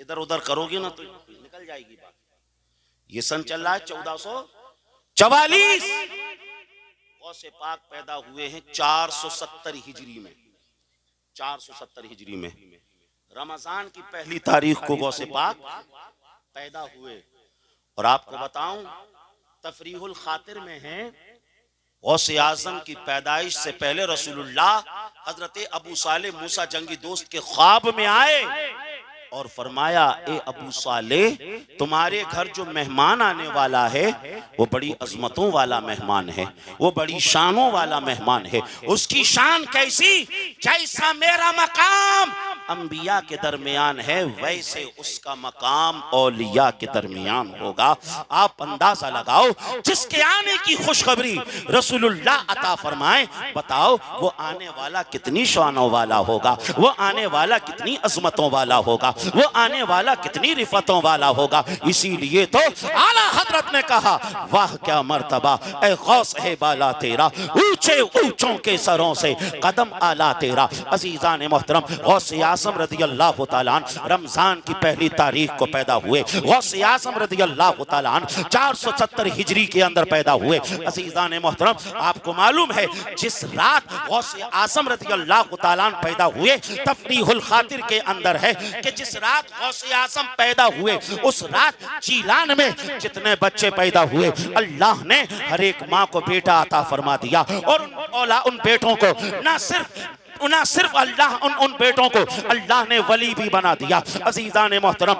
इधर उधर करोगे ना तो निकल जाएगी बात। ये सन चल रहा है 1444। गौसे पाक पैदा हुए हैं 470 हिजरी में। 470 हिजरी में रमजान की पहली तारीख को गौसे पाक पैदा हुए। और आपको बताऊं तफरीहुल खातिर में है गौसे आजम की पैदाइश से पहले रसूलुल्लाह हजरत अबू साले मूसा जंगी दोस्त के ख्वाब में आए और फरमाया, ए अबू साले, तुम्हारे घर जो मेहमान आने वाला है वो बड़ी अजमतों वाला मेहमान है, वो बड़ी शानों वाला मेहमान है। उसकी शान कैसी? जैसा मेरा मकाम अंबिया के दरमियान है वैसे उसका मकाम औलिया के दरमियान होगा। आप अंदाजा लगाओ, जिसके आने की खुशखबरी रसूलुल्लाह अता फरमाए, बताओ वो आने वाला कितनी शानों वाला होगा, वो आने वाला कितनी अजमतों वाला होगा, वो आने वाला कितनी रिफतों वाला होगा। इसीलिए तो आला हजरत ने कहा, वाह क्या मर्तबा ए गौस है बाला तेरा, ऊंचे ऊंचों के सरों से कदम आला तेरा। अजीजान मोहतरम, गौस आज़म रज़ियल्लाहु ताला अन्हु रमजान की पहली तारीख को पैदा हुए। गौस आज़म रज़ियल्लाहु ताला अन्हु 470 हिजरी के अंदर पैदा हुए। अजीजान मोहतरम, आपको मालूम है जिस रात गौस आज़म रज़ियल्लाहु ताला अन्हु पैदा हुए, तफरीहुल खातिर के अंदर है कि जिस रात गौस आज़म पैदा हुए उस रात चीलान में जितने बच्चे पैदा हुए अल्लाह ने हर एक माँ को बेटा अता फरमा दिया। और उन बेटों को ना सिर्फ अल्लाह उन बेटों को अल्लाह ने वली भी बना दिया। अजीजान मोहतरम,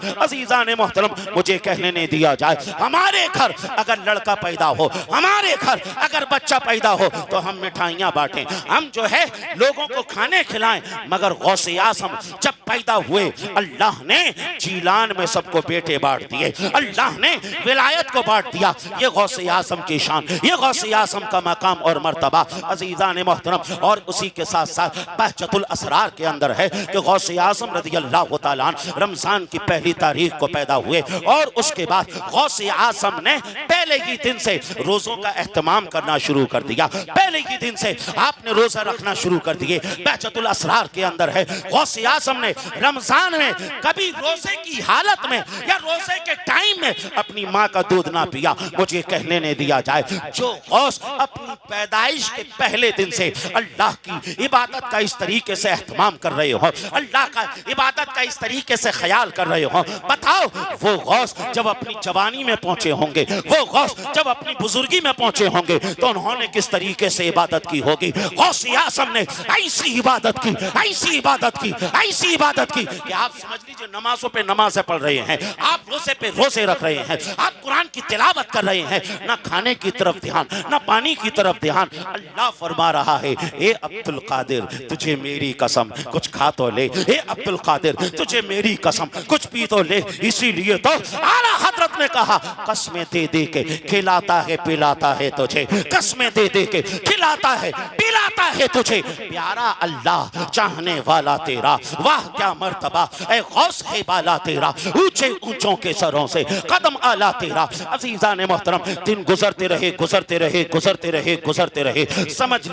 मुझे कहने नहीं दिया जाए, हमारे घर अगर लड़का पैदा हो, हमारे घर अगर बच्चा पैदा हो तो हम मिठाइयाँ बांटें, हम जो है लोगों को खाने खिलाएं। मगर गौसे आज़म जब पैदा हुए अल्लाह ने जीलान में सबको बेटे बांट दिए, अल्लाह ने विलायत को बांट दिया। ये गौसे आज़म की शान, ये गौसे आज़म का मकाम और मर्तबा। अजीजान मोहतरम, और उसी के साथ साथ बहजतुल असरार के अंदर है कि गौसे आज़म रज़ियल्लाहु ताला अन्हु रमजान की पहली तारीख को पैदा हुए और उसके बाद गौसे आज़म ने पहले ही दिन से रोजों का एहतमाम करना शुरू कर दिया। पहले ही दिन से आपने रोजा रखना शुरू कर दिए। बहजतुल असरार के अंदर है गौसे आज़म ने रमजान में कभी रोजे की हालत में या रोजे के टाइम में अपनी माँ का दूध ना पिया। मुझे कहने नहीं दिया जाए, जो गौस अपनी पैदाइश के पहले दिन से अल्लाह की इबादत का इस तरीके से एहतमाम कर रहे हो, अल्लाह का इबादत का इस तरीके से ख्याल कर रहे हो, बताओ वो गौस जब अपनी जवानी में पहुंचे होंगे, वो गौस जब अपनी बुजुर्गी में पहुंचे होंगे तो उन्होंने किस तरीके से इबादत की होगी। गौसे आज़म ने ऐसी इबादत की, ऐसी इबादत की, ऐसी इबादत की कि आप समझ लीजिए नमाजों पे नमाज़ें पढ़ रहे हैं, आप रोजे पे रोजे रख रहे हैं, आप कुरान की तिलावत कर रहे हैं, ना खाने की तरफ ध्यान, ना पानी की तरफ ध्यान। अल्लाह फरमा रहा है, ए अब्दुल कादिर तुझे मेरी कसम कुछ खा तो ले, ए अब्दुल कादिर तुझे मेरी कसम कुछ पी तो ले। इसीलिए तो आला हजरत ने कहा, कसमें दे दे के खिलाता है पिलाता है तुझे, कसमें दे दे के खिलाता है पिलाता है तुझे, प्यारा अल्लाह चाहने वाला तेरा, वाह क्या मर्तबा ए गौस है बाला तेरा, ऊंचे ऊंचों के सरों से कदम आला तेरा। अजीजान मोहतरम, दिन गुजरते रहे गुजरते रहे गुजरते रहे गुजरते रहे, समझ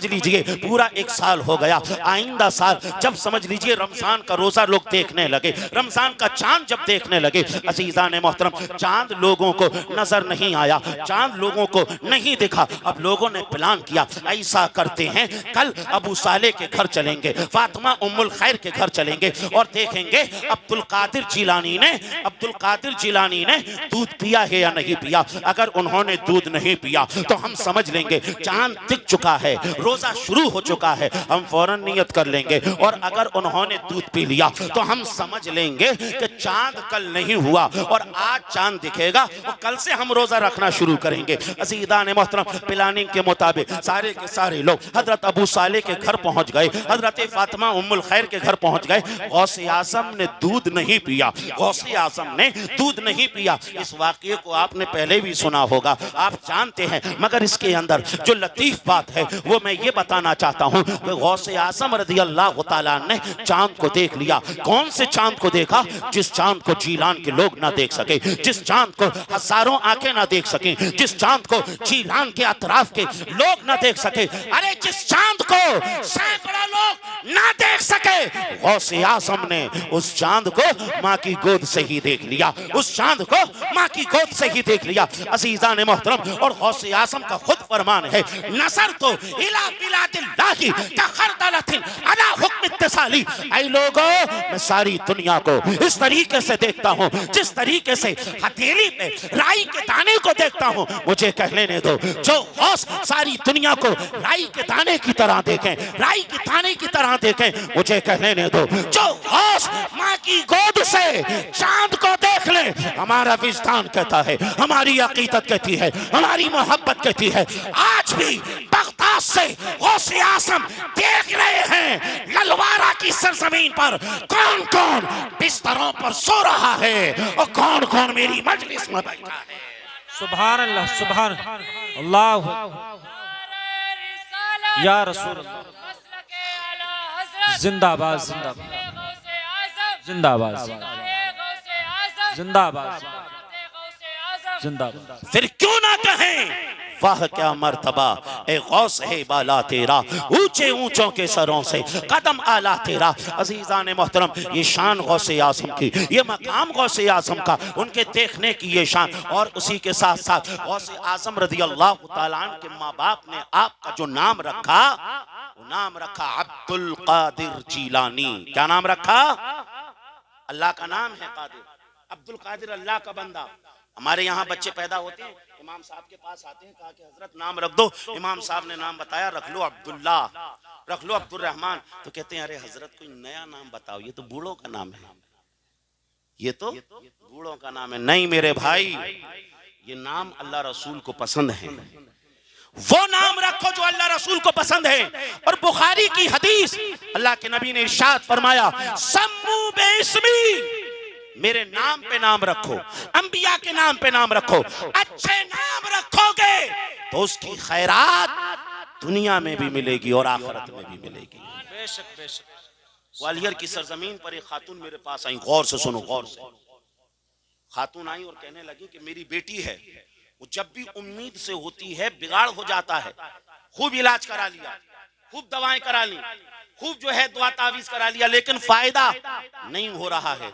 लीजिए पूरा एक साल हो गया। आइंदा साल जब समझ लीजिए रमजान का रोजा लोग देखने लगे, रमजान का चांद जब देखने लगे, अजीजान मोहतरम, चांद लोगों को नजर नहीं आया, चांद लोगों को नहीं दिखा। अब लोगों ने प्लान किया, ऐसा करते हैं कल अबू साले के घर चलेंगे, फातिमा उम्मुल खैर के घर चलेंगे और देखेंगे अब्दुल कादिर जिलानी ने दूध पिया है या नहीं पिया। अगर उन्होंने दूध नहीं पिया तो हम समझ लेंगे चांद दिख चुका है, रोजा शुरू हो चुका है, हम फौरन नियत कर लेंगे। और अगर उन्होंने दूध पी लिया तो हम समझ लेंगे कि चांद कल नहीं हुआ और आज चांद दिखेगा, और कल से हम रोजा रखना शुरू करेंगे। अज़ीज़ान मोहतरम, प्लानिंग के मुताबिक सारे के सारे लोग हजरत अबू साले के घर पहुंच गए, हजरत फातिमा उम्मुल खैर के घर पहुंच गए। गौसे आज़म ने दूध नहीं पिया, गौसे आज़म ने दूध नहीं पिया। इस वाक़ये को आपने पहले भी सुना होगा, आप जानते हैं, मगर इसके अंदर जो लतीफ बात है वो मैं ये बताना चाहता चाहता हूँ कि गौसे आज़म रज़ी अल्लाह तआला ने चांद को देख लिया। कौन से चांद को देखा? जिस चांद को जीलान के लोग ना देख सके, जिस चांद को हजारों आंखें ना देख सके, जिस चांद को जीलान के अतराफ के लोग ना देख सके, अरे जिस चांद को सैकड़ों लोग ना देख सके, गौसे आज़म ने उस चांद को माँ की गोद से ही देख लिया, उस चांद को माँ की गोद से ही देख लिया। अज़ीज़ान मोहतरम, और गौसे आज़म का खुद फरमान है, नसर तो इला बिलादिल्लाहि का खरदलतिन अला हुक्म इत्तिसाली। ऐ लोगों, मैं सारी दुनिया को इस तरीके से देखता हूँ जिस तरीके से हथेली पे राई के दाने को देखता हूँ। मुझे कह लेने दो, जो गौस सारी दुनिया को राई के दाने की तरह देखें, राई के दाने की तरह देखें, मुझे कह लेने दो, जो गौस माँ की गोद से चांद को देख ले, हमारा विजदान कहता है, हमारी अकीदत कहती है, हमारी मोहब्बत कहती है, आज भी बगदाद से गौसे आज़म देख रहे हैं ललवारा की सरजमीन पर कौन कौन बिस्तरों पर सो रहा है और कौन कौन मेरी मजलिस में बैठा है। सुभान अल्लाह, सुभान अल्लाह, या रसूल अल्लाह, जिंदाबाद जिंदाबाद जिंदाबाद जिंदाबाद जिंदाबाद। फिर क्यों ना कहें, वाह क्या मर्तबा ए गौस है बाला तेरा, ऊंचे ऊंचों के सरों से कदम आला तेरा। अजीज़ान मोहतरम, ये शान गौसे आज़म की, ये मकाम गौसे आज़म का, उनके देखने की ये शान। और उसी के साथ साथ गौसे आज़म रज़ी अल्लाह तआला अन्हु के माँ बाप ने आपका जो नाम रखा, वो नाम रखा अब्दुल कादिर जीलानी। क्या नाम रखा? अल्लाह का नाम है कादिर, अब्दुल कादिर अल्लाह का बंदा। हमारे यहाँ बच्चे पैदा होते हैं, इमाम साहब के पास आते हैं, कहा कि हजरत नाम रख दो। इमाम साहब ने नाम बताया, रख लो अब्दुल्ला, रख लो अब्दुल रहमान। तो कहते हैं, अरे हजरत कोई नया नाम बताओ, ये तो बूढ़ों का नाम है, ये तो बूढ़ों का नाम है। नहीं मेरे भाई, ये नाम अल्लाह रसूल को पसंद है, वो नाम रखो जो अल्लाह रसूल को पसंद है। और बुखारी की हदीस, अल्लाह के नबी ने इरशाद फरमाया, सम्मू बेइस्मी, मेरे नाम पे नाम रखो, अंबिया के नाम पे नाम रखो। अच्छे नाम रखोगे तो उसकी खैरात दुनिया में भी मिलेगी और आखिरत में भी मिलेगी। बेशक बेशक। ग्वालियर की सरजमीन पर एक खातून मेरे पास आई, गौर से सुनो, गौर से। खातून आई और कहने लगी कि मेरी बेटी है, वो जब भी उम्मीद से होती है बिगाड़ हो जाता है। खूब इलाज करा लिया, खूब दवाएं करा ली, खूब जो है दुआ तावीज करा लिया, लेकिन फायदा नहीं हो रहा है।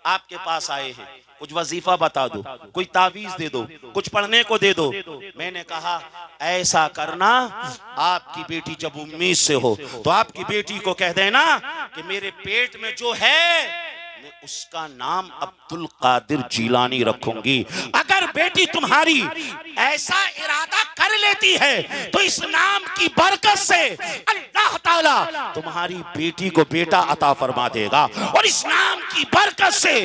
आपके पास आए हैं, कुछ वजीफा बता दो, कोई तावीज दे दो, कुछ पढ़ने को दे दो। मैंने कहा ऐसा करना, आपकी बेटी जब उम्मीद से हो तो आपकी बेटी को कह देना कि मेरे पेट में जो है मैं उसका नाम अब्दुल कादिर जीलानी रखूंगी। अगर बेटी तुम्हारी ऐसा इरादा कर लेती है तो इस नाम की बरकत से अल्लाह ताला तुम्हारी बेटी को बेटा अता फरमा देगा, और इस नाम की बरकत से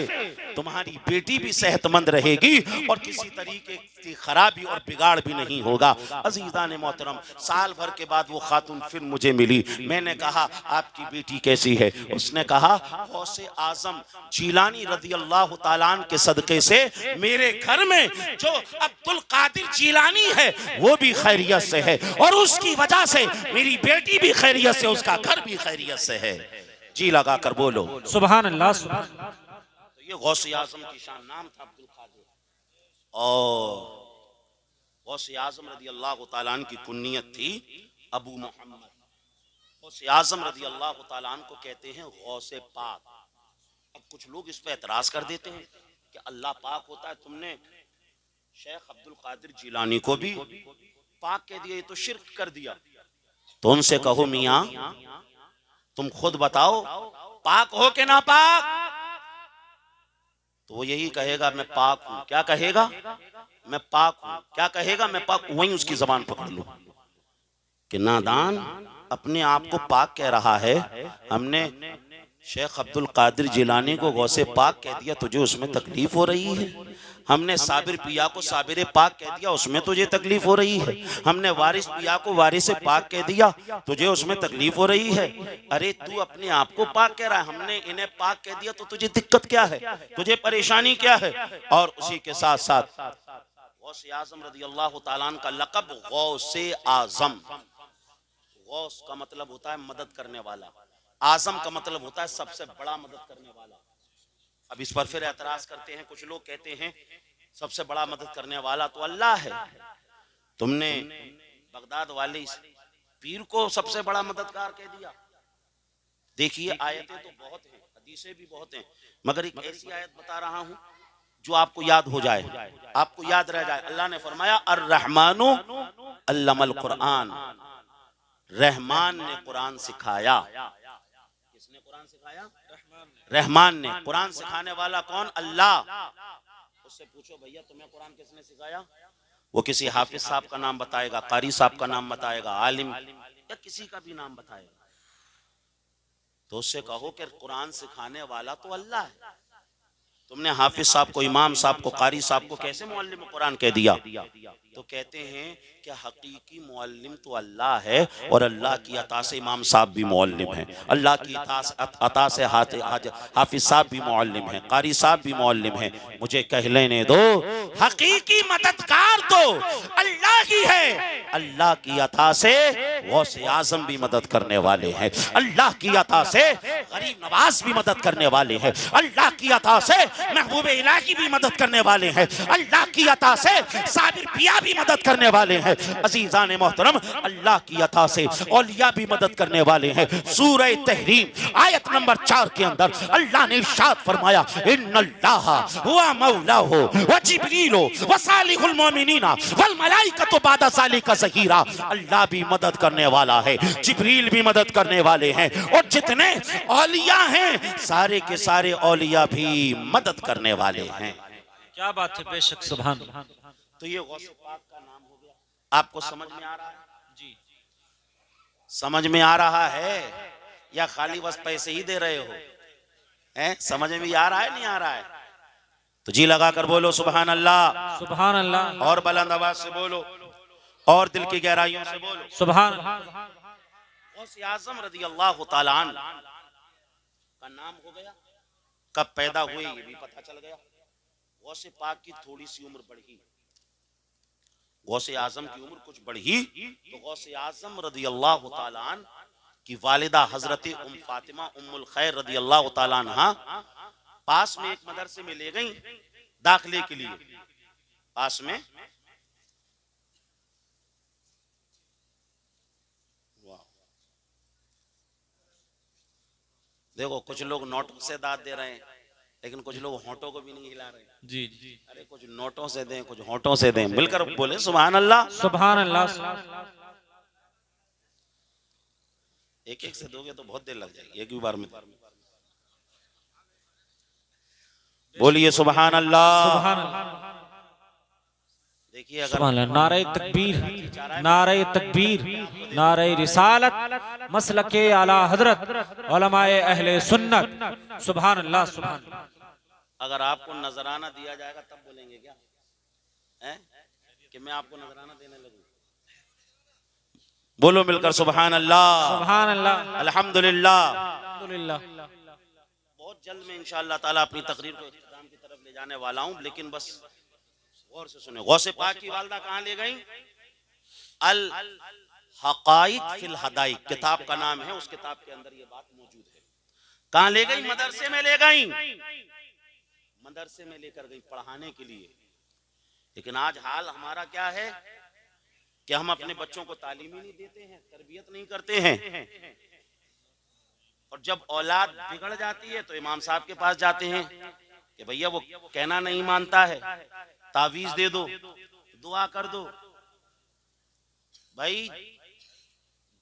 तुम्हारी बेटी भी सेहतमंद रहेगी और किसी तरीके की खराबी और बिगाड़ भी नहीं होगा। अजीज़ान मोहतरम, साल भर के बाद वो खातून फिर मुझे मिली। मैंने कहा आपकी बेटी कैसी है? उसने कहा गौसे आज़म जीलानी रज़ी अल्लाह तआला अन्हु के सदके से मेरे घर में जो अब्दुल कादिर जीलानी है वो भी खैरियत से है, और उसकी वजह से मेरी बेटी भी खैरियत से, उसका घर भी खैरियत से है। जी लगा कर बोलो सुभान अल्लाह, सुभान अल्लाह। तो ये गौसे आज़म की शान, नाम था अब्दुल कादिर। और गौसे आज़म रज़ी अल्लाह तआला अन्हु की कुन्नियत थी अबू मोहम्मद। गौसे आज़म रज़ी अल्लाह तआला अन्हु को कहते हैं गौसे पाक। अब कुछ लोग इस पे एतराज कर देते हैं कि अल्लाह पाक होता है, तुमने शेख अब्दुल कादिर जीलानी को भी पाक कह दिया, ये तो शिर्क कर दिया। तो उनसे कहो मियां तुम खुद बताओ पाक हो के ना पाक? तो वो यही कहेगा मैं पाक हूं। क्या कहेगा? मैं पाक हूं। क्या कहेगा? मैं पाक। वहीं उसकी जबान पकड़ लो कि नादान अपने आप को पाक कह रहा है। हमने शेख अब्दुल कादिर जिलानी को गौसे पाक कह दिया, तुझे उसमें तकलीफ हो रही है। हमने साबिर पिया को साबिर पाक कह दिया, उसमें तुझे तकलीफ हो रही है। हमने वारिस पिया को वारिस पाक कह दिया, तुझे उसमें तकलीफ हो रही है। अरे तू अपने आप को पाक कह रहा है, हमने इन्हें पाक कह दिया, तो तुझे दिक्कत क्या है? तुझे परेशानी क्या है? और उसी के साथ साथ गौसे आज़म रज़ी अल्लाह तआला अन्हु का लक़ब गौसे आज़म। गौस का मतलब होता है मदद करने वाला, आजम का मतलब होता है सबसे बड़ा मदद करने वाला। अब इस पर फिर एतराज करते हैं कुछ लोग, कहते हैं सबसे बड़ा मदद करने वाला तो अल्लाह है। तुमने बगदाद वाले इस पीर को सबसे बड़ा मददगार कह दिया। देखिए आयतें तो बहुत हैं, हदीसें भी बहुत हैं, मगर एक ऐसी आयत बता रहा हूं जो आपको याद हो जाए, आपको याद रह जाए। अल्लाह ने फरमाया अर्रहमानु अल्लमल कुरान, रहमान ने कुरान सिखाया। किसने कुरान सिखाया? रहमान ने। कुरान सिखाने वाला कौन? अल्लाह। उससे पूछो भैया तुम्हें कुरान किसने सिखाया? वो किसी हाफिज साहब का नाम बताएगा, कारी साहब का नाम बताएगा, आलिम या किसी का भी नाम बताएगा। तो उससे कहो कि कुरान सिखाने वाला तो अल्लाह है। तुमने हाफिज साहब को, इमाम साहब को, कारी साहब को कैसे मुअल्लिम कुरान कह दिया? तो कहते हैं कि हकीकी मुअल्लिम तो अल्लाह है और अल्लाह की अता से इमाम साहब भी मुअल्लिम हैं, अल्लाह की अता से हाफिज साहब भी मुअल्लिम हैं, कारी साहब भी मुअल्लिम हैं। मुझे कह लेने दो, हकीकी मददगार तो अल्लाह ही है। अल्लाह की अता से गौसे आजम भी मदद करने वाले हैं, अल्लाह की अता से गरीब नवाज भी मदद करने वाले हैं, अल्लाह की अता से महबूब इलाही भी मदद करने वाले हैं, अल्लाह की अता से साबिर पिया भी मदद करने वाले हैं। अजीजान मोहतरम, अल्लाह की अता से औलिया भी मदद करने वाले हैं। सूरह तहरीम आयत नंबर 4 के अंदर अल्लाह ने इरशाद फरमाया, इन्नल्लाह हुवा मौलाहु व जिब्रील व सालिहुल मोमिनीना वल मलाइकतु बादा ज़ालिका ज़हीरा। अल्लाह भी मदद करने वाला है, जिब्रील भी मदद करने वाले हैं, और जितने औलिया हैं सारे के सारे औलिया भी मदद करने वाले हैं। क्या बात है, बेशक सुभान। तो ये गौसे पाक का नाम हो गया। आपको समझ में आ रहा है? जी, समझ में आ रहा है या खाली बस पैसे ही दे रहे हो? हैं? समझ में आ रहा है, नहीं आ रहा है? तो जी लगाकर बोलो सुभान अल्लाह, सुभान अल्लाह, और बुलंद आवाज से बोलो, और दिल की गहराइयों से बोलो सुभान। गौसे आजम रज़ी अल्लाह तआला अन्हु का नाम हो गया। कब पैदा हुए ये भी पता चल गया। गौसे पाक की थोड़ी सी उम्र बढ़ी, गौसे आजम की उम्र कुछ बढ़ी, तो गौसे आजम रज़ी अल्लाह तआला अन्हु की वालिदा हजरत उम फातिमा उम्मुल खैर रज़ी अल्लाह तआला अन्हा पास में एक मदरसे में ले गई दाखिले के लिए। पास में देखो कुछ लोग नोटों से दाद दे रहे हैं, लेकिन कुछ लोग होंठों को भी नहीं हिला रहे। जी जी, अरे कुछ नोटों से दें, कुछ होंठों से दें, मिलकर बोले सुभान अल्लाह, सुभान अल्लाह। एक एक से दोगे तो बहुत देर लग जाएगी, एक भी बार में। बोलिए सुभान अल्लाह। सुभान अल्लाह। देखिए सुभान अगर अल्लाह। नारे तकबीर, नारे तकबीर, नारे रिसालत, मसलके आला हजरत, उलमाए अहले सुन्नत। सुभान अल्लाह, सुभान अल्लाह। अगर आपको नजराना दिया जाएगा तब बोलेंगे क्या है कि मैं आपको नजराना देने लगूं? बोलो मिलकर सुभान अल्लाह, सुभान अल्लाह, अल्हम्दुलिल्लाह। अल्हम्दुलिल्लाह। बहुत जल्द में इंशाअल्लाह ताला अपनी तकरीर को इख्तिताम की तरफ ले जाने वाला हूं, लेकिन बस गौर से सुने। गौसे पाक की वालिदा कहां ले गई? अल हकाइक फिल हदाइक किताब का नाम है, उस किताब के अंदर ये बात मौजूद है। कहां ले गई? मदरसे में ले गई, मदरसे में लेकर गई पढ़ाने के लिए। लेकिन आज हाल हमारा क्या है कि हम अपने बच्चों को तालीम ही नहीं देते हैं, तरबियत नहीं करते हैं, और जब औलाद बिगड़ जाती है तो इमाम साहब के पास जाते हैं कि भैया वो कहना नहीं मानता है, तावीज दे दो, दुआ कर दो। भाई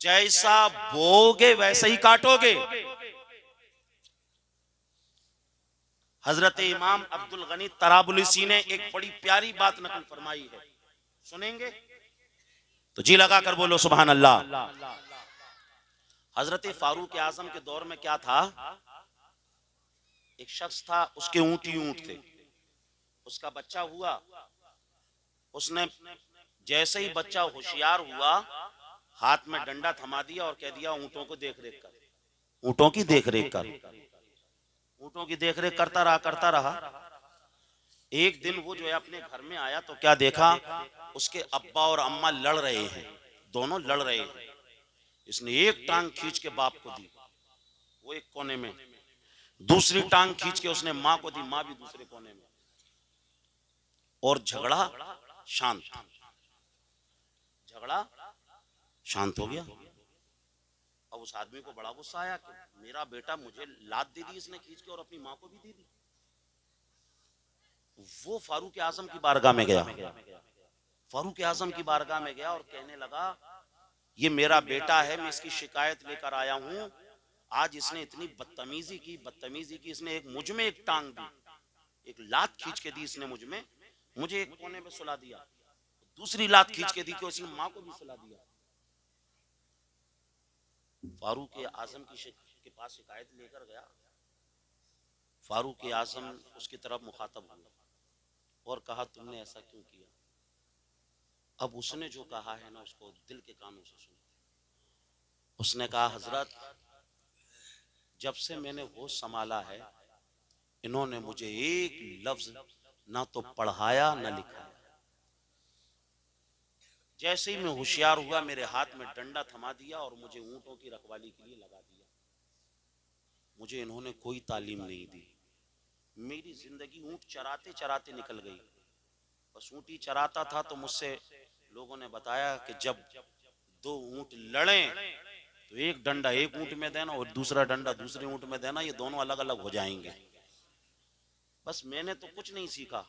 जैसा बोगे वैसे ही काटोगे। हजरत इमाम अब्दुल गनी तराबुलसी ने एक बड़ी प्यारी बात नकल फरमाई है, सुनेंगे तो जी लगा कर बोलो सुभान अल्लाह। हजरत फारूक आजम के दौर में क्या था, एक शख्स था, उसके ऊंट ही ऊंट थे, उसका बच्चा हुआ, उसने जैसे ही बच्चा होशियार हुआ हाथ में डंडा थमा दिया और कह दिया ऊंटों को देख रेख कर, ऊंटों की देख रेख कर। ऊंटों की देख रेख करता रहा। एक दिन वो जो है अपने घर में आया तो क्या देखा, उसके अब्बा और अम्मा लड़ रहे हैं, दोनों लड़ रहे हैं। इसने एक टांग खींच के बाप को दी, वो एक कोने में, दूसरी टांग खींच के उसने मां को दी, मां भी दूसरे कोने में, और झगड़ा शांत, झगड़ा शांत हो गया। अब उस आदमी को बड़ा गुस्सा आया कि मेरा बेटा मुझे लात दे दी इसने खींच के और अपनी मां को भी दे दी। वो फारूक आजम की बारगाह में गया, फारूक आजम की बारगाह में गया और कहने लगा ये मेरा बेटा है, मैं इसकी शिकायत लेकर आया हूं, आज इसने इतनी बदतमीजी की, इसने एक मुझ में एक टांग दी, एक लात खींच के दी इसने मुझ में, मुझे एक कोने में सुला दिया, दूसरी लात खींच के दी कि उसकी मां को भी सुला दिया। फारूक आजम के पास शिकायत लेकर गया, फारूक आजम उसकी तरफ मुखातब हुआ और कहा तुमने ऐसा क्यों किया। अब उसने जो कहा है ना उसको दिल के कानों से सुनो। उसने कहा हजरत, जब से मैंने होश संभाला है इन्होंने मुझे एक लफ्ज ना तो पढ़ाया ना लिखाया। जैसे ही मैं होशियार हुआ मेरे हाथ में डंडा थमा दिया और मुझे ऊंटों की रखवाली के लिए लगा दिया। मुझे इन्होंने कोई तालीम नहीं दी, मेरी जिंदगी ऊंट चराते चराते निकल गई। बस ऊंट ही चराता था तो मुझसे लोगों ने बताया कि जब दो ऊंट लड़ें तो एक डंडा एक ऊंट में देना और दूसरा डंडा दूसरे ऊंट में देना, ये दोनों अलग अलग हो जाएंगे। बस मैंने तो कुछ नहीं सीखा,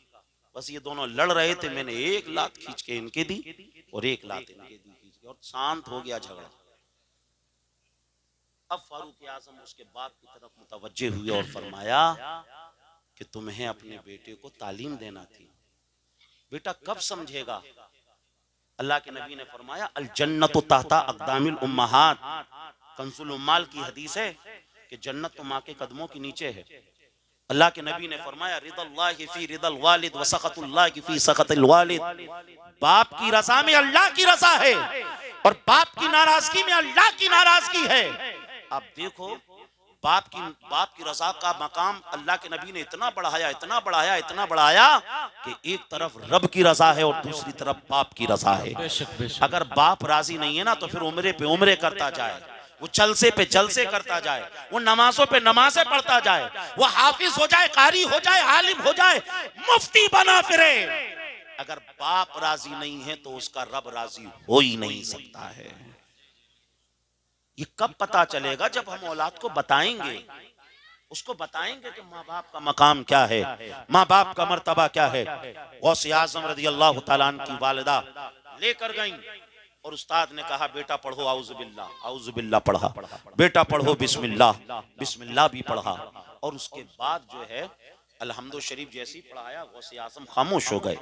बस ये दोनों लड़ रहे थे, मैंने एक लात खींच के इनके दी और एक लात इनके दी खींच के, और शांत हो गया झगड़ा। अब फारूक आजम उसके बाप की तरफ मुतवज्जे हुए और फरमाया कि तुम्हें अपने बेटे को तालीम देना थी, बेटा कब समझेगा। अल्लाह के नबी ने फरमाया अल जन्नतु तहता अक़दामिल उम्महात, कंजुल उम्माल की हदीस है कि जन्नत तो माँ के कदमों के नीचे है। अल्लाह के नबी ने फरमाया रिदल्लाहि फी रिदल वालिद व सखतुल्लाहि फी सखतिल वालिद, बाप की रज़ा में अल्लाह की रज़ा है और बाप की नाराजगी में अल्लाह की नाराजगी है। आप देखो बाप की रज़ा का मकाम अल्लाह के नबी ने इतना बढ़ाया, इतना बढ़ाया, इतना बढ़ाया कि एक तरफ रब की रज़ा है और दूसरी तरफ बाप की रज़ा है। अगर बाप राजी नहीं है ना तो फिर उम्रे पे उम्रे करता जाए, वो जलसे पे जलसे करता जाए, वो नमाजों पे नमाजें पढ़ता जाए, वो हाफिज हो जाए, कारी हो जाए, आलिम हो जाए, मुफ्ती बना फिरे। अगर बाप राजी नहीं है तो उसका रब राजी हो ही नहीं सकता है। ये कब पता चलेगा? जब हम औलाद को बताएंगे, उसको बताएंगे कि माँ बाप का मकाम क्या है, माँ बाप का मर्तबा क्या है। गौसे आज़म रज़ी अल्लाह तआला अन्हु की वालिदा लेकर गई और उस्ताद ने कहा बेटा पढ़ो औज़ु बिल्लाह पढ़ा, बेटा पढ़ो बिस्मिल्लाह भी पढ़ा, और उसके बाद जो है अलहम्दु शरीफ जैसी पढ़ाया, गौसे आज़म खामोश हो गए।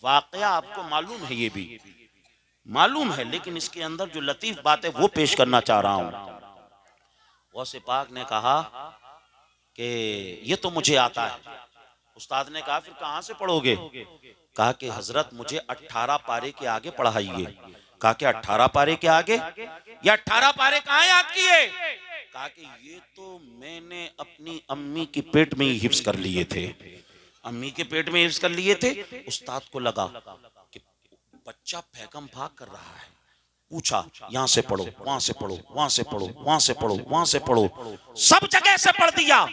वाकया आपको मालूम है, ये भी मालूम है, लेकिन इसके अंदर जो लतीफ बात है वो पेश करना चाह रहा हूं। गौसे पाक ने कहा कि ये तो मुझे आता है। उस्ताद ने कहा फिर कहां से पढ़ोगे? कहा कि हजरत मुझे 18 पारे के आगे पढ़ाइए। कहा कि 18 पारे के आगे? या 18 पारे कहाँ याद किए? कहा कि ये तो मैंने अपनी अम्मी के पेट में ही हिफ्ज कर लिए थे, अम्मी के पेट में हिफ्ज कर लिए थे। उस्ताद को लगा कि बच्चा फैकम फाक कर रहा है, पूछा यहां से पढ़ो, वहां से पढ़ो, वहां से पढ़ो, वहां से पढ़ो, वहां से पढ़ो, सब जगह से पढ़ दिया।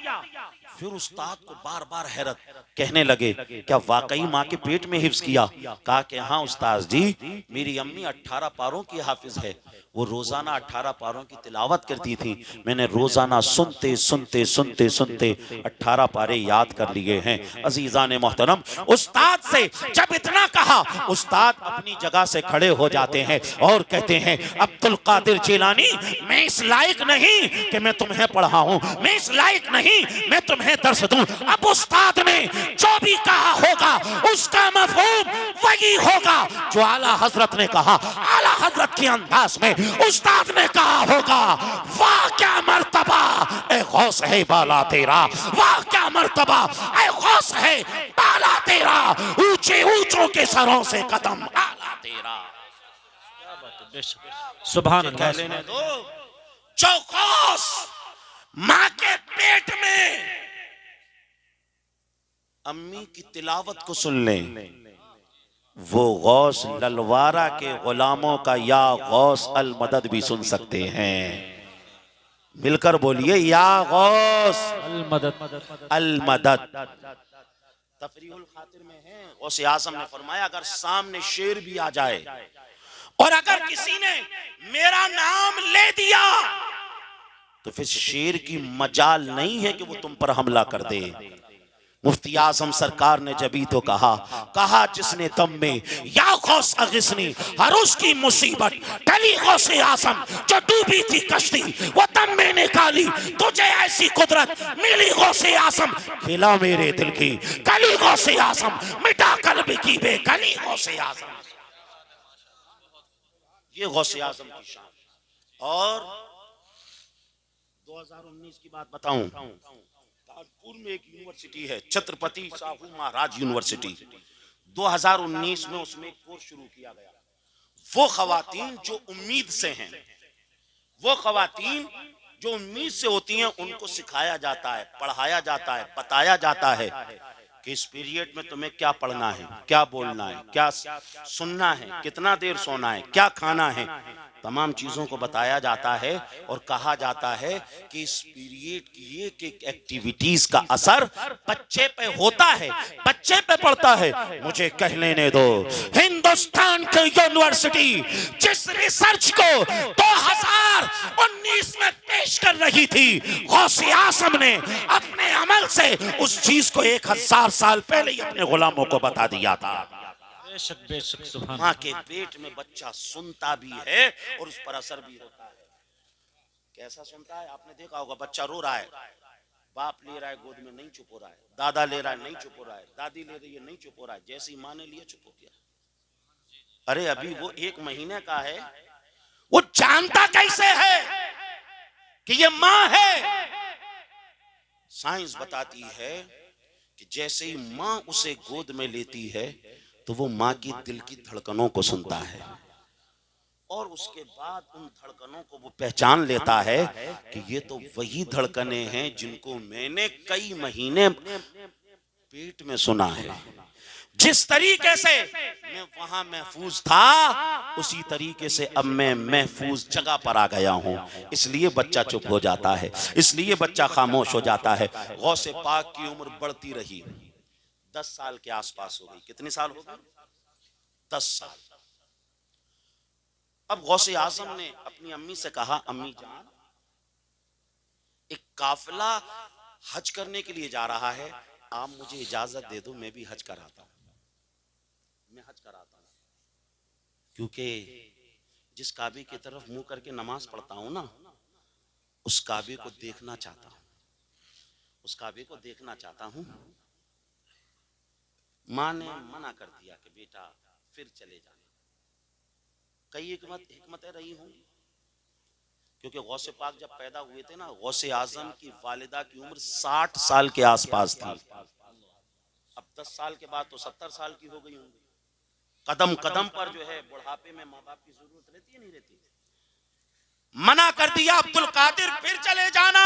फिर उस्ताद को बार बार हैरत, कहने लगे क्या वाकई माँ के पेट में हिफ्ज किया? कहा कि हाँ उस्ताद जी, मेरी अम्मी 18 पारों की हाफिज है, वो रोजाना 18 पारों की तिलावत करती थी, मैंने रोजाना सुनते सुनते सुनते सुनते 18 पारे याद कर लिए हैं। अजीजान मोहतरम, उस्ताद से जब इतना कहा, उस्ताद अपनी जगह से खड़े हो जाते हैं और कहते हैं अब्दुल कादिर जिलानी, मैं इस लायक नहीं कि मैं तुम्हें पढ़ाऊं, मैं इस लायक नहीं मैं तुम्हें दर्स दूं। अब उस्ताद ने जो भी कहा होगा उसका मफहूम वही होगा जो आला हजरत ने कहा। आला हजरत के अंदाज में उस्ताद ने कहा होगा वाह क्या मर्तबा ए गौस है बाला तेरा, वाह क्या मर्तबा ए गौस है बाला तेरा, ऊंचे ऊंचों के सरों से कदम आला तेरा। सुभान अल्लाह। लेने दो चौकस माँ के पेट में अम्मी की तिलावत को सुन लें, वो गौस ललवारा के गुलामों का या गौस अल मदद भी सुन सकते हैं। मिलकर बोलिए या गौस अल मदद। तफरीहुल खातिर में है, गौसे आजम ने फरमाया अगर सामने शेर भी आ जाए और अगर किसी ने मेरा नाम ले दिया तो फिर शेर की मजाल नहीं है कि वो तुम पर हमला कर दे। मुफ्ती आजम सरकार ने जब ही तो कहा जिसने दम में या गौस अगिस्नी हर उसकी मुसीबत टली गौसे आजम जो डूबी थी कश्ती वो दम में निकाली तुझे ऐसी कुदरत मिली गौसे आजम खिला मेरे दिल की कली गौसे आजम मिटा कल्ब की बेकली गौसे आजम। ये गौसे आजम की शान। और 2019 की बात बताऊं, कानपुर में एक यूनिवर्सिटी है छत्रपति साहू महाराज यूनिवर्सिटी। 2019 में उसमें एक कोर्स शुरू किया गया। वो खवातीन जो उम्मीद से हैं, वो खवातीन जो उम्मीद से होती हैं, उनको सिखाया जाता है, पढ़ाया जाता है, बताया जाता है कि इस पीरियड में तुम्हें क्या पढ़ना है, क्या बोलना है, क्या सुनना है, कितना देर सोना है, क्या खाना है, तमाम चीजों को बताया जाता है। और कहा जाता है कि इस पीरियड की एक एक एक्टिविटीज का असर बच्चे पे होता है, बच्चे पे पड़ता है। मुझे कह लेने दो, हिंदुस्तान की यूनिवर्सिटी जिस रिसर्च को 2019 में पेश कर रही थी, गौसे आजम ने अपने अमल से उस चीज को 1000 साल पहले ही अपने गुलामों को बता दिया था। बेशक सुभान। माँ के पेट में बच्चा सुनता भी है और उस पर असर भी होता है। कैसा सुनता है आपने देखा होगा, बच्चा रो रहा है, बाप ले रहा है गोद में नहीं चुप हो रहा है, दादा ले रहा है नहीं चुप हो रहा है, दादी ले रही है नहीं चुप हो रहा है, जैसी माँ ने लिया चुप हो गया। अरे अभी वो 1 महीने का है, वो जानता कैसे है कि ये माँ है? साइंस बताती है कि जैसे ही माँ उसे गोद में लेती है तो वो माँ की दिल की धड़कनों को सुनता है और उसके बाद उन धड़कनों को वो पहचान लेता है कि ये तो वही धड़कनें हैं जिनको मैंने कई महीने पेट में सुना है। जिस तरीके से मैं वहां महफूज था उसी तरीके से अब मैं महफूज जगह पर आ गया हूं। इसलिए बच्चा चुप हो जाता है, इसलिए बच्चा खामोश हो जाता है। गौसे पाक की उम्र बढ़ती रही, 10 साल के आसपास हो गई। कितने साल हो गए? 10 साल। अब गौसे आजम ने अपनी अम्मी से कहा, अम्मी जान एक काफिला हज करने के लिए जा रहा है, आप मुझे इजाजत दे दो, मैं भी हज कराता हूं। मैं हज कराता हूं क्योंकि जिस काबे की तरफ मुंह करके नमाज पढ़ता हूं ना, उस काबे को देखना चाहता हूं, उस काबे को देखना चाहता हूं। माँ ने मना कर दिया कि बेटा फिर चले जाना। कई हिकमतें रही होंगी, क्योंकि गौसे पाक जब पैदा हुए थे ना, गौसे आजम की वालिदा की उम्र 60 साल के आसपास थी। अब 10 साल के बाद तो 70 साल की हो गई होंगी। कदम कदम पर जो है बुढ़ापे में माँ बाप की जरूरत रहती है नहीं रहती? मना कर दिया, अब्दुल कादिर फिर चले जाना।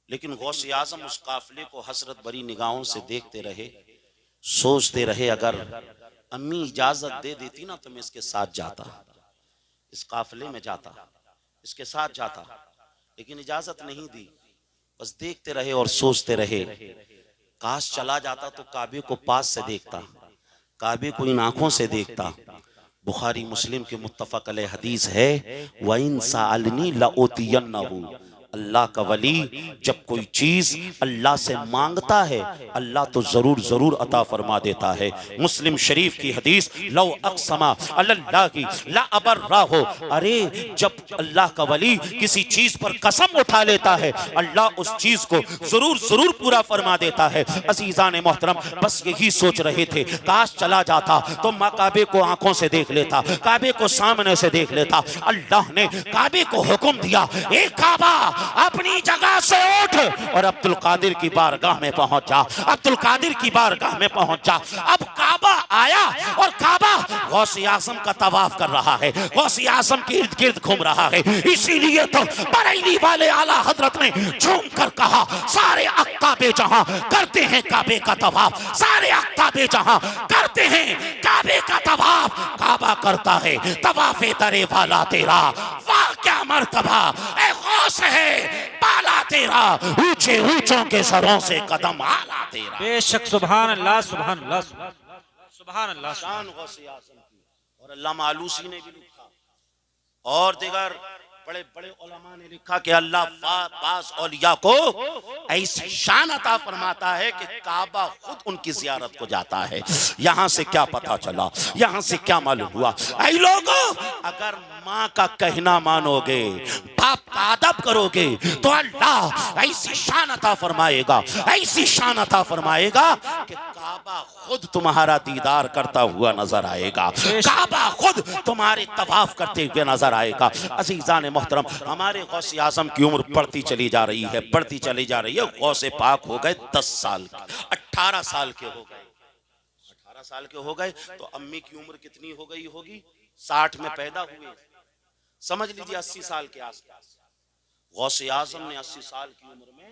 लेकिन गौसे आजम उस काफिले को हसरत भरी निगाहों से देखते रहे, सोचते रहे अगर अम्मी इजाजत दे देती ना तो मैं इसके साथ जाता, इस काफिले में जाता, इसके साथ जाता। लेकिन इजाजत नहीं दी, बस देखते रहे और सोचते रहे। काश चला जाता तो काबे को पास से देखता, काबे को इन आंखों से देखता। बुखारी मुस्लिम के मुत्तफक अलैह हदीस है, व इन साअलनी लउतियन्नहु। अल्लाह का वली जब कोई चीज अल्लाह से मांगता है, अल्लाह तो जरूर जरूर अता फरमा देता है। मुस्लिम शरीफ की हदीस, लौ अक़समा अल्लाही ला अबर्राहु। अरे जब अल्लाह का वली किसी चीज पर कसम उठा लेता है, अल्लाह उस चीज को जरूर जरूर पूरा फरमा देता है। अजीजान मोहतरम, बस यही सोच रहे थे, काश चला जाता तो माँ काबे को आंखों से देख लेता, काबे को सामने से देख लेता। अल्लाह ने काबे को हुक्म दिया, ए काबा अपनी जगह से उठ और अब्दुल कादिर की बारगाह में पहुंच जा, अब्दुल कादिर की बारगाह में पहुंच जा। अब काबा आया और काबा गौसे आजम का तवाफ कर रहा है, गौसे आजम के इर्द गिर्द घूम रहा है। इसीलिए तो बरेली वाले आला हजरत ने झूम कर कहा, सारे अक्ताबे जहां करते हैं काबे का तवाफ, सारे अक्ताबे जहां करते हैं काबे का तवाफ, काबा करता है तवाफे दरे वाला तेरा। वाह क्या मर्तबा ए गौस है बाला तेरा, ऊंचे ऊंचों के सरों से कदम आला तेरा। बेशक सुभान अल्लाह, सुभान अल्लाह, सुभान अल्लाह। शान गौसे आज़म की। और अल्लामा आलूसी ने भी लिखा और दिगर बड़े बड़े उलमा ने लिखा कि अल्लाह पास औलिया को ऐसी शान अता फरमाता है कि काबा खुद उनकी जियारत को जाता है। यहाँ से क्या पता चला, यहाँ से क्या मालूम हुआ, ऐ लोगों अगर माँ का कहना मानोगे, बाप का अदब करोगे तो अल्लाह ऐसी शान अता फरमाएगा, ऐसी शान अता फरमाएगा कि काबा खुद तुम्हारा दीदार करता हुआ नजर आएगा, काबा खुद तुम्हारे तवाफ करते हुए नजर आएगा। अजीजान मोहतरम, हमारे गौसे आजम की उम्र बढ़ती चली जा रही है, बढ़ती चली जा रही है। गौसे पाक हो गए 10 साल के, 18 साल के हो गए, 18 साल के हो गए तो अम्मी की उम्र कितनी हो गई होगी? 60 में पैदा हुए, समझ लीजिए 80 साल के आसपास। गौसे आजम ने 80 साल की उम्र में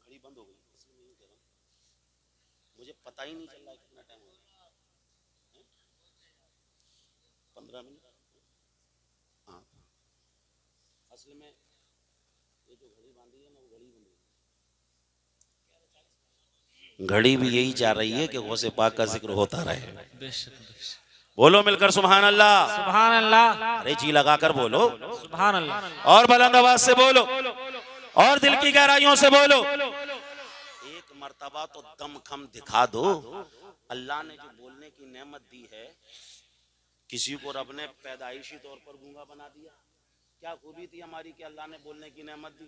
घड़ी बंद हो गई, मुझे पता ही नहीं चल रहा कितना टाइम हो गया, 15 मिनट। हाँ, असल में ये जो घड़ी बांधी है ना, वो घड़ी बंद हो गई। घड़ी भी यही चाह रही है कि गौसे पाक का जिक्र होता रहे। बोलो मिलकर सुभान अल्लाह, सुभान अल्लाह। अरे जी लगाकर बोलो सुभान अल्लाह, और बुलंद आवाज से बोलो और दिल की गहराइयों से बोलो। एक मर्तबा तो दम खम दिखा दो। अल्लाह ने जो बोलने की नेमत दी है, किसी को रब ने पैदाइशी तौर पर गूंगा बना दिया। क्या खूबी थी हमारी कि अल्लाह ने बोलने की नेमत दी,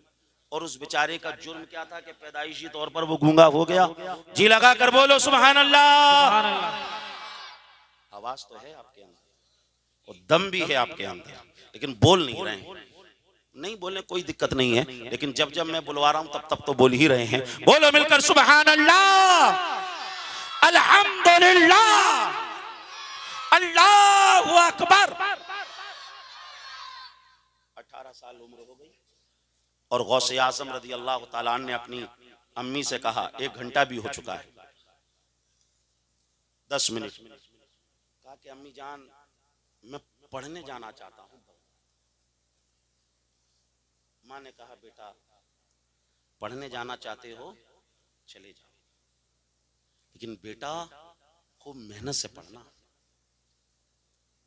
और उस बेचारे का जुर्म क्या था कि पैदाइशी तौर पर वो गूंगा हो गया। जी लगा कर बोलो सुभान अल्लाह। आवाज तो है आपके अंदर और दम भी है आपके अंदर, लेकिन बोल नहीं रहे हैं। नहीं बोलने कोई दिक्कत नहीं है, लेकिन जब जब मैं बुलवा रहा हूं तब तब तो बोल ही रहे हैं। बोलो मिलकर सुभान अल्लाह, अल्हम्दुलिल्लाह, अल्लाहु अकबर। 18 साल उम्र हो गई और गौसे आजम रज़ी अल्लाह तआला अन्हु ने अपनी अम्मी से कहा 1 घंटा भी हो चुका है, 10 मिनट। कहा कि अम्मी जान मैं पढ़ने जाना चाहता हूं। माँ ने कहा बेटा पढ़ने जाना चाहते हो चले जाओ, लेकिन बेटा खूब मेहनत से पढ़ना,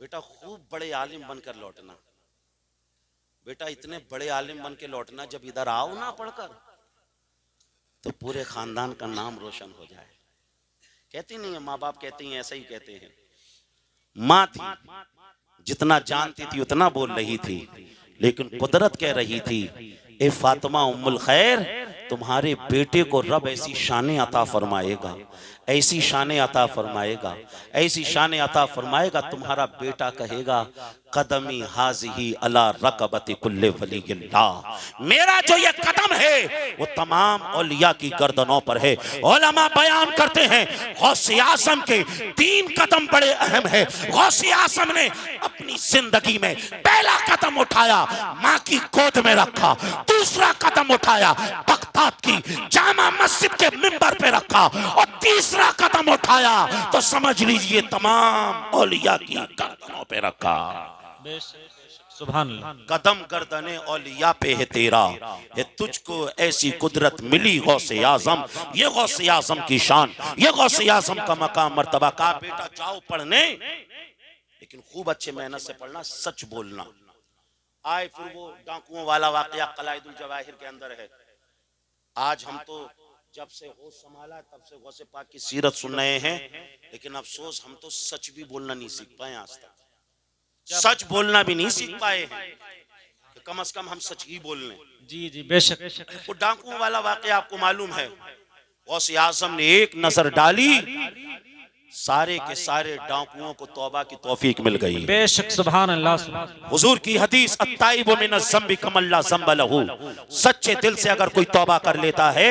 बेटा खूब बड़े आलिम बनकर लौटना, बेटा इतने बड़े आलिम बन के लौटना जब इधर आओ ना पढ़कर तो पूरे खानदान का नाम रोशन हो जाए। कहती नहीं है, माँ बाप कहते हैं, ऐसा ही कहते हैं। माँ थी, जितना जानती थी उतना बोल रही थी, लेकिन कुदरत कह रही थी ए फातिमा उम्मुल खैर, तुम्हारे बेटे को रब ऐसी शान अता फरमाएगा, ऐसी शान अता फरमाएगा, ऐसी शान अता फरमाएगा, तुम्हारा बेटा कहेगा कदमी हाज़िही अला रकबति कुल्ले वलिय्यिल्लाह। मेरा जो ये कदम है वो तमाम औलिया की गर्दनों पर है। उलमा बयान करते हैं गौसे आज़म के 3 कदम बड़े अहम है। गौसे आज़म ने अपनी जिंदगी में पहला कदम उठाया, माँ की गोद में रखा, दूसरा कदम उठाया बगदाद की जामा मस्जिद के मिंबर पे रखा, और तीसरा कदम उठाया तो समझ लीजिए तमाम औलिया की गर्दनों पे रखा। सुभान अल्लाह। कदम गर्दने औलिया पे है तेरा, ये तुझको ऐसी कुदरत मिली गौसे आजम। ये गौसे आजम की शान, ये गौसे आजम का मकाम मर्तबा। का बेटा जाओ पढ़ने, लेकिन खूब अच्छे मेहनत से पढ़ना, सच बोलना। आए फिर वो डाकुओं वाला वाकया कलाइदुल जवाहिर के अंदर है। आज हम तो जब से होश संभाला तब से गौसे पाक की सीरत सुन रहे हैं, लेकिन अफसोस हम तो सच भी बोलना नहीं सीख पाए आज तक। सच बोलना भी नहीं सीख पाए हैं, तो कम से कम हम सच ही बोल लें। जी जी बेशक। वो डाकुओं वाला वाकया आपको मालूम है। गौसे आज़म ने एक नजर डाली सारे के सारे डाकुओं को तौबा की तौफीक मिल गई। बेशक सुभान अल्लाह। हुजूर की हदीस अत्ताइबु मिनज़्ज़म्बि कमल्ला ज़म्ब लहू, सच्चे दिल से अगर कोई तौबा कर लेता है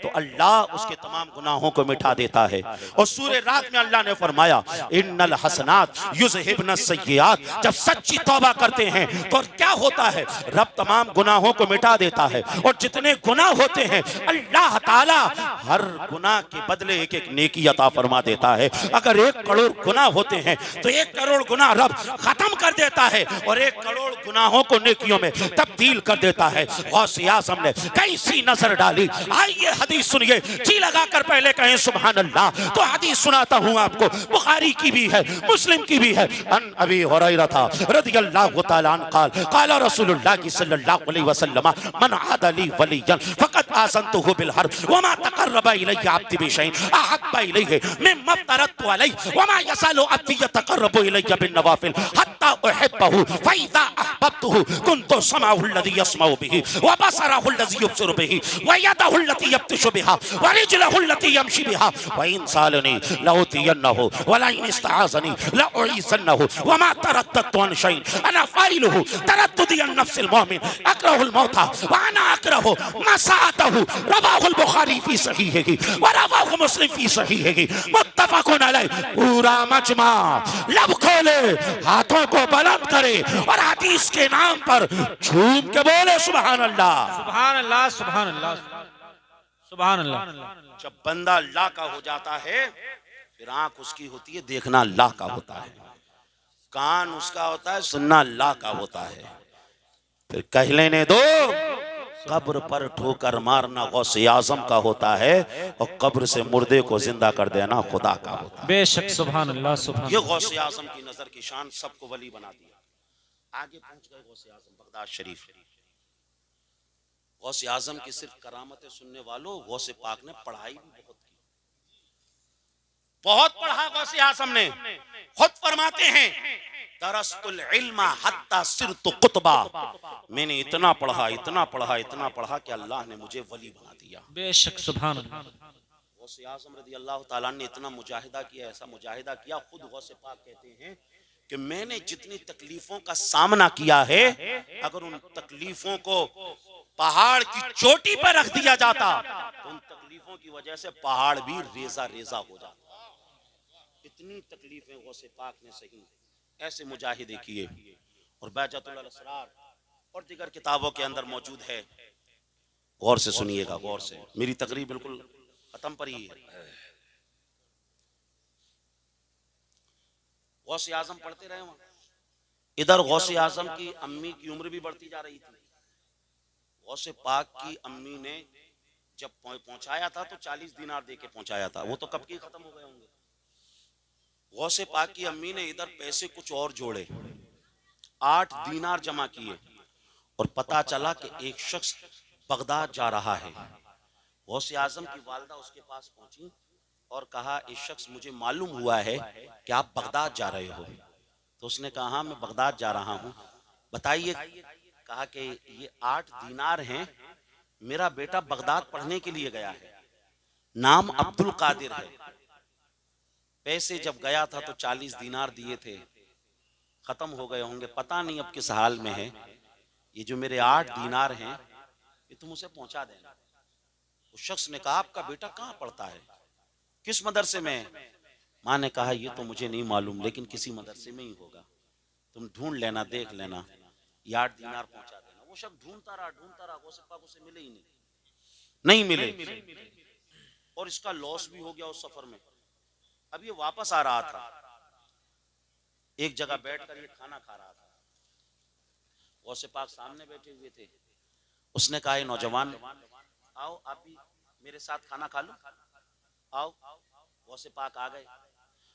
तो अल्लाह उसके तमाम गुनाहों को मिटा देता है। और सूरह रात में अल्लाह ने फरमाया इन्नल हसनात युज़हिबन सय्यिआत, जब सच्ची तौबा करते हैं तो क्या होता है, रब तमाम गुनाहों को मिटा देता है। और जितने गुनाह होते हैं अल्लाह ताला हर गुनाह के बदले एक एक नेकी अता फरमा देता है। अगर 1 करोड़ गुनाह होते हैं तो 1 करोड़ गुनाह रब खत्म कर देता है और 1 करोड़ गुनाहों को नेकियों में तब्दील कर देता है। गौसे आज़म ने कैसी नजर डाली, आइए हदीस सुनिए, जी लगाकर पहले कहें सुभान अल्लाह। तो हदीस सुनाता हूं आपको, बुखारी की भी है, मुस्लिम की भी है। अन अबी हुरैरा रज़ियल्लाहु तआला अन्हु क़ाल क़ाल रसूलुल्लाह सल्लल्लाहु अलैहि वसल्लम मन आदा ली वलियन फ़क़द आज़नतुहु बिल हर्ब व मा तक़र्रबा इलैया अब्दी बिशैइन अहब्बा इलैहि मिम्मा तरत्तु अलैहि व मा यसअलु अब्दी यतक़र्रबु इलैया बिन नवाफ़िल हत्ता उहिब्बहु फ़इज़ा अहबब्तुहु कुन्तु समअहु अल्लज़ी यस्मअु बिही व बसरहु अल्लज़ी युबसिरु बिही व यदहु अल्लती यब्तिशु बिहा व रिजलहु अल्लती यमशी बिहा व इन सालनी लउतियन्नहु व ला इन इस्तआज़नी लउईज़न्नहु व मा तरद्दतु अन शैइन अना फ़ाइलुहु तरद्दुदी अन नफ्सिल मुमिन अकरहुल मौता व अना अकरहु मसाअतहु रवाहुल बुखारी फ़ी सहीहिही व रवाहु मुस्लिम फ़ी सहीहिही मुत्तफ़क़ुन अलैहि। पूरा मजमा लब खोले, हाथों को बुलंद करे और हदीस के नाम पर झूम के बोले सुभान अल्लाह। सुभान अल्लाह, सुभान अल्लाह, सुभान अल्लाह। जब बंदा अल्लाह का हो जाता है फिर आंख उसकी होती है देखना अल्लाह का होता है, कान उसका होता है सुनना अल्लाह का होता है। फिर कह लेने दो कब्र पर ठोकर मारना गौसे आजम का होता है और कब्र से मुर्दे को जिंदा कर देना खुदा का होता है। बेशक सुभान अल्लाह, सुभान। ये गौसे आजम की नजर की शान सबको वली बना दिया। आगे पहुंच गए गौसे आजम बगदाद शरीफ। गौसे आजम की सिर्फ करामतें सुनने वालों, गौसे पाक ने पढ़ाई भी बहुत की, बहुत पढ़ा गौसे आजम ने। खुद फरमाते हैं दरस्तुल इल्मा हत्ता सिरतु कुतबा, मैंने इतना पढ़ा इतना पढ़ा इतना पढ़ा कि अल्लाह ने मुझे वली बना दिया। बेशक सुभान अल्लाह। गौसे आज़म रज़ियल्लाहु ताला ने इतना मुजाहिदा किया, ऐसा मुजाहिदा किया, खुद गौसे पाक कहते हैं कि मैंने जितनी तकलीफों का सामना किया है, अगर उन तकलीफों को पहाड़ की चोटी पर रख दिया जाता तो उन तकलीफों की वजह से पहाड़ भी रेजा रेजा हो जाता। इतनी तकलीफें गौसे पाक ने सही, ऐसे मुजाहिदे किए। और बहजतुल असरार और दीगर किताबों के अंदर मौजूद है। गौर से सुनिएगा, गौर से, मेरी तकरीर बिल्कुल खत्म पर ही है। गौसे आजम पढ़ते रहे वहां। इधर गौसे आजम की अम्मी की उम्र भी बढ़ती जा रही थी। गौसे पाक की अम्मी ने जब पहुंचाया था तो 40 दिनार दे के पहुंचाया था, वो तो कब के खत्म हो गए होंगे। गौसे पाक की अम्मी ने इधर पैसे कुछ और जोड़े, 8 दीनार जमा किए और पता चला कि एक शख्स बगदाद जा रहा है। गौसे आजम की वालिदा उसके पास पहुंची और कहा इस शख्स मुझे मालूम हुआ है कि आप बगदाद जा रहे हो। तो उसने कहा हाँ मैं बगदाद जा रहा हूँ, बताइए। कहा कि ये 8 दीनार हैं, मेरा बेटा बगदाद पढ़ने के लिए गया है, नाम अब्दुल कादिर है। पैसे जब गया था तो 40 दीनार दिए थे, खत्म हो गए होंगे, पता नहीं अब किस हाल में है। ये जो मेरे 8 दीनार हैं ये तुम उसे पहुंचा देना। उस शख्स ने कहा आपका बेटा कहाँ पढ़ता है, किस मदरसे में है? माँ ने कहा ये तो मुझे नहीं मालूम, लेकिन किसी मदरसे में ही होगा, तुम ढूंढ लेना, देख लेना, ये 8 दीनार पहुंचा देना। वो शख्स ढूंढता रहा, गौसे पाक उसे मिले ही नहीं मिले। और इसका लॉस भी हो गया उस सफर में। अब ये वापस आ रहा था, एक जगह बैठकर ये खाना खा रहा था। गौसे पाक सामने बैठे हुए थे। उसने कहा ये नौजवान आओ आप भी मेरे साथ खाना खा लो, आओ। गौसे पाक आ गए।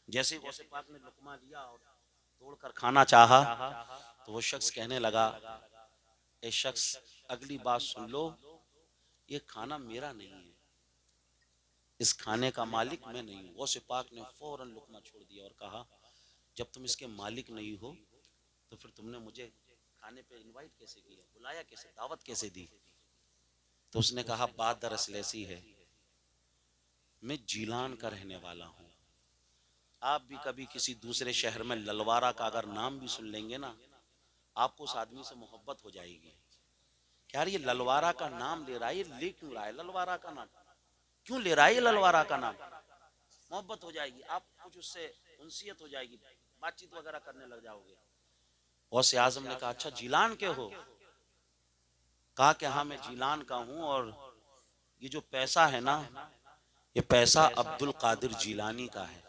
जैसे ही गौसे पाक ने लुकमा लिया और तोड़कर खाना चाहा तो वो शख्स कहने लगा ए शख्स अगली बात सुन लो, ये खाना मेरा नहीं है, इस खाने का मालिक मैं नहीं हूँ। गौसे पाक ने फौरन लुकमा छोड़ दिया और कहा जब तुम इसके मालिक नहीं हो तो फिर तुमने मुझे खाने पे इनवाइट कैसे किया, बुलाया कैसे, दावत कैसे दी? तो उसने कहा बात दरअसल ऐसी है, मैं जीलान का रहने वाला हूँ, आप भी कभी किसी दूसरे शहर में ललवारा का अगर नाम भी सुन लेंगे ना, आपको उस आदमी से मोहब्बत हो जाएगी। यार ये ललवारा का नाम ले रहा है, ये ले क्यों रहा है ललवारा का नाम, क्यों ले रहा है ये ललवारा का नाम? मोहब्बत हो जाएगी, आप कुछ उससे उनसियत हो जाएगी, बातचीत वगैरह करने लग जाओगे। गौसे आजम ने कहा अच्छा जीलान के हो? कहा कि हाँ मैं जीलान का हूं, और ये जो पैसा है ना, ये पैसा अब्दुल कादिर जीलानी का है।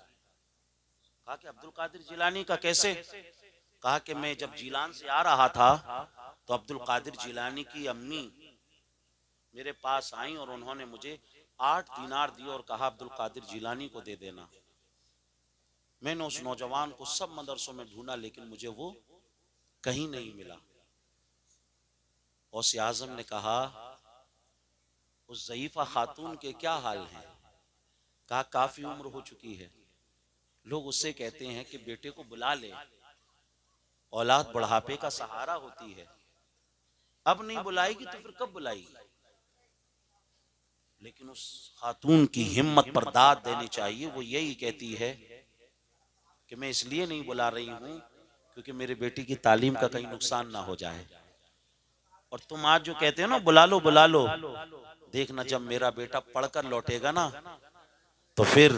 कहा कि अब्दुल कादिर जीलानी का कैसे? कहा कि मैं जब जीलान से आ रहा था तो अब्दुल कादिर जीलानी की अम्मी मेरे पास आई और उन्होंने मुझे 8 दीनार दिए और कहा अब्दुल कादिर जीलानी को दे देना। मैंने उस नौजवान को सब मदरसों में ढूंढा लेकिन मुझे वो कहीं नहीं मिला। गौसे आजम ने कहा उस ज़ईफा खातून के क्या हाल हैं? कहा काफी उम्र हो चुकी है, लोग उससे कहते हैं कि बेटे को बुला ले, औलाद बुढ़ापे का सहारा होती है, अब नहीं बुलाएगी तो फिर कब बुलाएगी? लेकिन उस खातून की हिम्मत पर दाद देनी चाहिए। वो यही कहती है कि मैं इसलिए नहीं बुला रही हूं क्योंकि मेरे बेटी की तालीम का कहीं नुकसान ना हो जाए। और तुम आज जो कहते हो ना बुला लो बुला लो, देखना जब मेरा बेटा पढ़कर लौटेगा ना तो फिर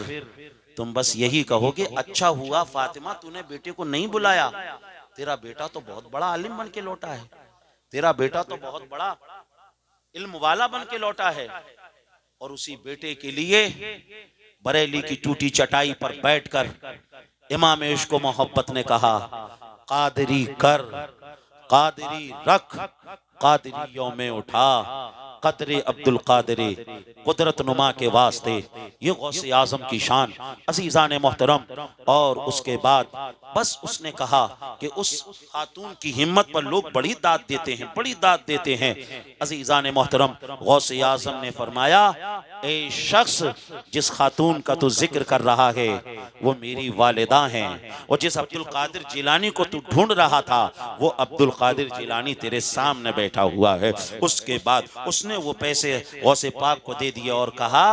तुम बस यही कहोगे अच्छा हुआ फातिमा तूने बेटे को नहीं बुलाया, तेरा बेटा तो बहुत बड़ा आलिम बन के लौटा है, तेरा बेटा तो बहुत बड़ा इल्म वाला बन के लौटा है। और उसी बेटे के लिए बरेली की टूटी चटाई पर बैठकर इमाम इश्क मोहब्बत ने कहा कादरी कर कादरी रख कादरियों में उठा कदरे अब्दुल कादरे कुदरत नुमा के वास्ते। ये गौसे आजम की शान अजीजान मोहतरम। और उसके बाद बस उसने कहा कि उस खातून की हिम्मत पर लोग बड़ी दाद देते हैं, बड़ी दाद देते हैं। अजीजान मोहतरम गौसे आजम ने फरमाया ए शख्स जिस खातून का तू जिक्र कर रहा है वो मेरी वालिदा हैं, और जिस अब्दुल कादिर जिलानी को तू ढूंढ रहा था वो अब्दुल कादिर जिलानी तेरे सामने बैठा हुआ है। उसके बाद उसने वो पैसे गौसे पाक को दे दिए और कहा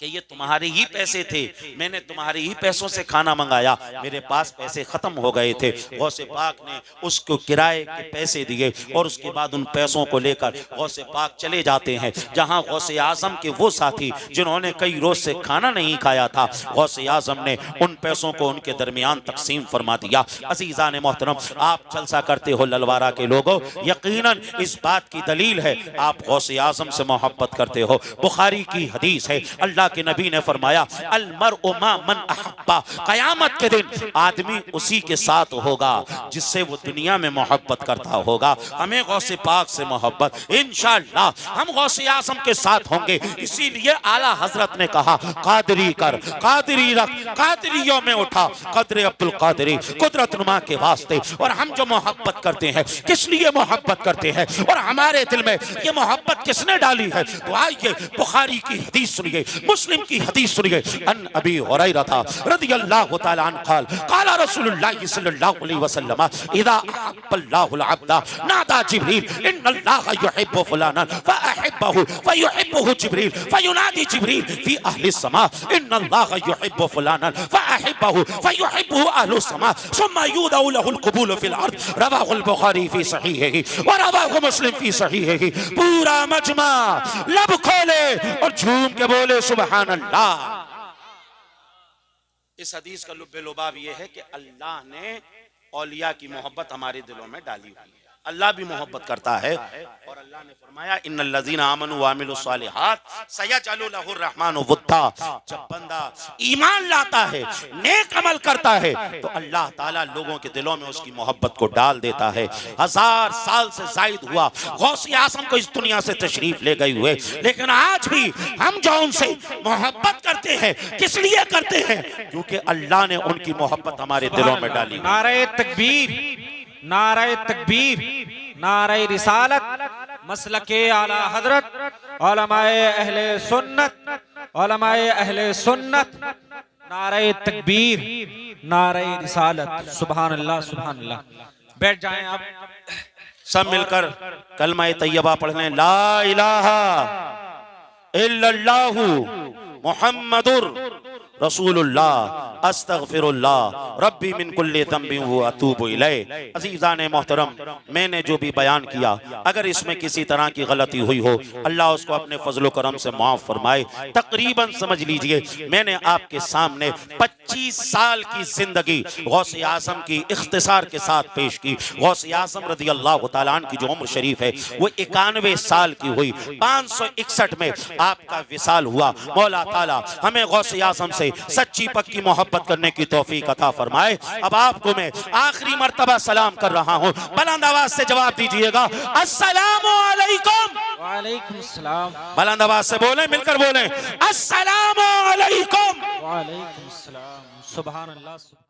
कि ये तुम्हारे ही पैसे थे, मैंने तुम्हारे ही पैसों से खाना मंगाया, मेरे पास पैसे खत्म हो गए थे। गौसे पाक ने उसको किराए के पैसे दिए और उसके बाद उन पैसों को लेकर गौसे पाक चले जाते हैं जहां गौसे आजम के वो साथी जिन्होंने कई रोज से खाना नहीं खाया था, गौसे आजम ने उन पैसों को उनके दरमियान तकसीम फरमा दिया। अजीजान मोहतरम आप जलसा करते हो ललवारा के लोगों, यकीनन इस बात की दलील है आप गौसे आजम से मोहब्बत करते हो। बुखारी की हदीस है अल्लाह के नबी ने फरमाया अलमरउ मा मन अहब्बा, कयामत के दिन आदमी उसी के साथ होगा जिससे वो दुनिया में मोहब्बत करता होगा। हमें गौसे पाक से मोहब्बत, इंशाअल्लाह हम गौसे आजम के साथ होंगे। इसीलिए आला हजरत ने कहा कादरी कर कादरी रख कादरियों में उठा कदरे अब्दुल कादरी कुदरत नुमा के वास्ते। और हम जो मोहब्बत करते हैं किस लिए मोहब्बत करते हैं और हमारे दिल में ये मोहब्बत किसने डाली है? तो आइए बुखारी की हदीस सुनिए, मुस्लिम की हदीस सुनिए। अन अबी हुरैरा रदियल्लाहु तआला अन्हु क़ाल क़ाल रसूलुल्लाह सल्लल्लाहु अलैहि वसल्लम इज़ा अहब्बल्लाहुल अब्दा नादा जिब्रील इन्नल्लाहा युहिब्बु फुलाना फअहिब्बहु फयुहिब्बुहु जिब्रील फयुनादी जिब्रील फी अहलिस समा इन्नल्लाहा युहिब्बु फुलाना फअहिब्बहु फयुहिब्बुहु अहलुस समा सुम्मा युदउ लहुल क़बूल फिल अर्द। रवाहुल बुखारी फी सहीहिही व रवाहु मुस्लिम फी सहीहिही। पूरा मजमा लब खोले और झूम के बोले सुभान अल्लाह। इस हदीस का लुब्बे लुबाब ये है कि अल्लाह ने औलिया की मोहब्बत हमारे दिलों में डाली हुई है। अल्लाह भी मोहब्बत करता है और अल्लाह ने फरमाया इन्नल्लज़ीना आमनू व अमिलुस सालिहात सयजअलु लहुर रहमानु वुद्दा। जब बंदा ईमान लाता है, नेक अमल करता है तो अल्लाह ताला लोगों के दिलों में उसकी मोहब्बत को डाल देता है। 1000 साल से जायद हुआ गौसे आज़म को इस दुनिया से तशरीफ ले गए हुए, लेकिन आज भी हम जो उनसे मोहब्बत करते हैं किस लिए करते हैं? क्योंकि अल्लाह ने उनकी मोहब्बत हमारे दिलों में डाली। नारे तकबीर, नारे तकबीर, नारे रिसालत, मसलके आला हजरत, उलमाए अहले सुन्नत, उलमाए अहले सुन्नत, नारे तकबीर, नारे रिसालत। सुभान अल्लाह सुभान अल्लाह। बैठ जाएं आप सब मिलकर कलमा तैयबा पढ़ लें। ला इलाहा इल्लल्लाहु मुहम्मदुर रसूलुल्लाह अस्तगफिरुल्लाह रब्बी मिन कुल्ली ज़ंबिन व अतूबु इलैह। अज़ीज़ान मोहतरम, मैंने जो भी बयान किया अगर इसमें किसी तरह की गलती हुई हो अल्लाह उसको अपने फजल करम से माफ फरमाए। तकरीबन समझ लीजिए मैंने आपके सामने 25 साल की जिंदगी गौसे आज़म की इख्तिसार के साथ पेश की। गौसे आज़म रज़ी अल्लाह तआला अन्हु की जो उम्र शरीफ है वो 91 साल की हुई। 561 में आपका विसाल हुआ। मौला ताला हमें गौसे आज़म से सच्ची पक्की मोहब्बत करने की तौफीक अता फरमाए। अब आपको मैं आखिरी मर्तबा सलाम कर रहा हूँ, बुलंद आवाज से जवाब दीजिएगा, अस्सलामु अलैकुम। वालेकुम सलाम। बुलंद आवाज से बोले, मिलकर बोले, अस्सलामु अलैकुम। वालेकुम सलाम। सुभान अल्लाह।